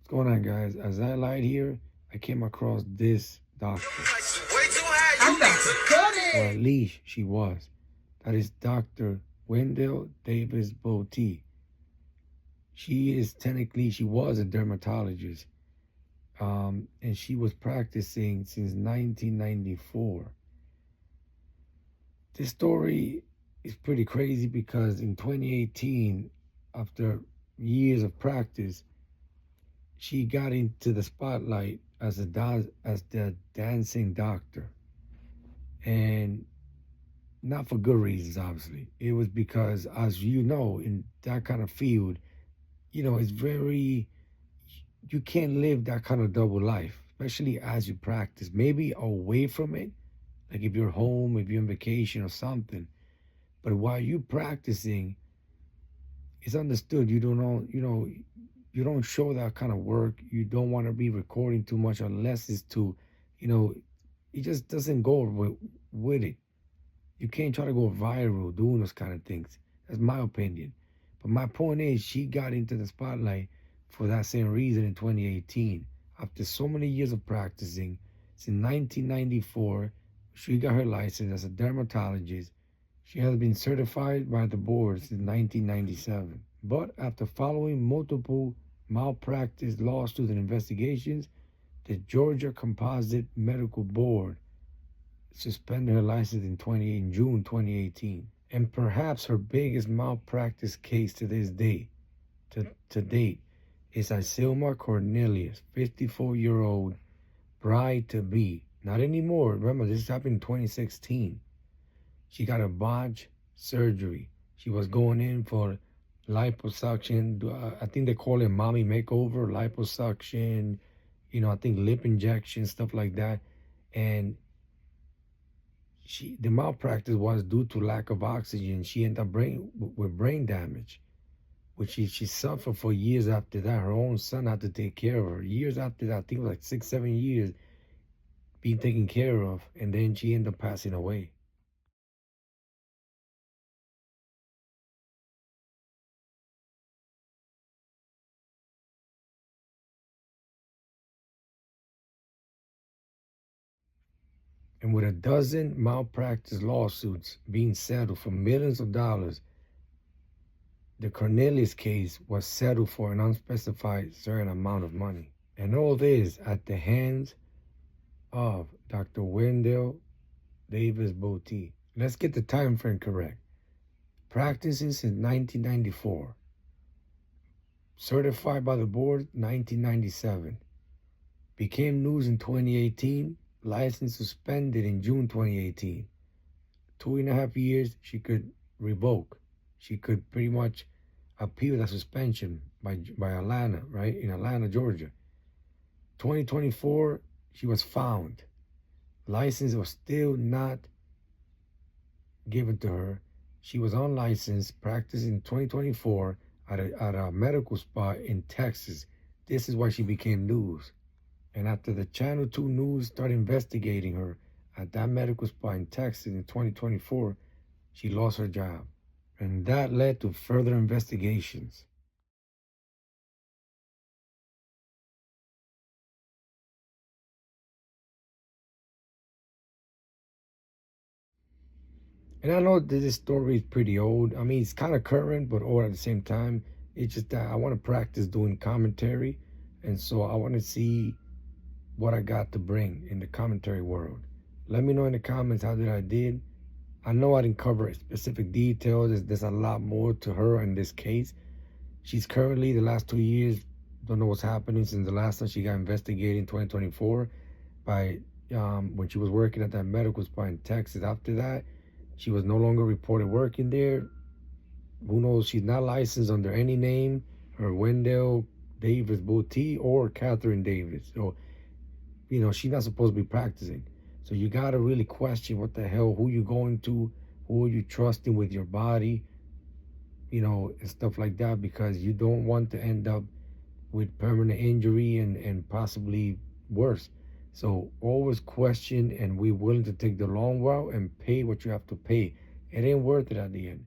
What's going on, guys? As I lied here, I came across this doctor. I'm about to cut it. Or at least she was. That is Dr. Windell Davis-Boutte. She was a dermatologist. And she was practicing since 1994. This story is pretty crazy because in 2018, after years of practice, she got into the spotlight as the dancing doctor, and not for good reasons. Obviously, it was because, as you know, in that kind of field, it's very, you can't live that kind of double life, especially as you practice. Maybe away from it, like if you're home, if you're on vacation or something. But while you're practicing, it's understood you don't know, you don't show that kind of work. You don't want to be recording too much unless it's to, you know, it just doesn't go with it. You can't try to go viral doing those kind of things. That's my opinion. But my point is, she got into the spotlight for that same reason in 2018. After so many years of practicing, since 1994, she got her license as a dermatologist. She has been certified by the board since 1997. But after following multiple malpractice lawsuits and investigations, the Georgia Composite Medical Board suspended her license in June 2018. And perhaps her biggest malpractice case to this day, to date, is Isilma Cornelius, 54-year-old bride to be. Not anymore. Remember, this happened in 2016. She got a botch surgery. She was going in for liposuction. I think they call it mommy makeover, liposuction, I think lip injection, stuff like that. And the malpractice was due to lack of oxygen. She ended up with brain damage, which she suffered for years after that. Her own son had to take care of her. Years after that, I think it was like 6, 7 years being taken care of. And then she ended up passing away. And with a dozen malpractice lawsuits being settled for millions of dollars, the Cornelius case was settled for an unspecified certain amount of money. And all this at the hands of Dr. Windell Davis-Boutte. Let's get the time frame correct. Practicing since 1994. Certified by the board 1997. Became news in 2018. License suspended in June 2018. 2.5 years she could revoke. She could pretty much appeal that suspension by Atlanta, right? In Atlanta, Georgia. 2024, she was found. License was still not given to her. She was unlicensed, practicing in 2024 at a medical spa in Texas. This is why she became news. And after the Channel 2 News started investigating her at that medical spa in Texas in 2024, she lost her job. And that led to further investigations. And I know that this story is pretty old. I mean, it's kind of current, but old at the same time. It's just that I want to practice doing commentary. And so I want to see what I got to bring in the commentary world. Let me know in the comments how I did. I know I didn't cover specific details. There's a lot more to her in this case. She's currently, the last 2 years, don't know what's happening since the last time she got investigated in 2024 by when she was working at that medical spa in Texas. After that, she was no longer reported working there. Who knows? She's not licensed under any name, or Windell Davis-Boutte or Catherine Davis. So, she's not supposed to be practicing. So you got to really question what the hell, who you going to, who are you trusting with your body, and stuff like that, because you don't want to end up with permanent injury and possibly worse. So always question, and we're willing to take the long route and pay what you have to pay. It ain't worth it at the end.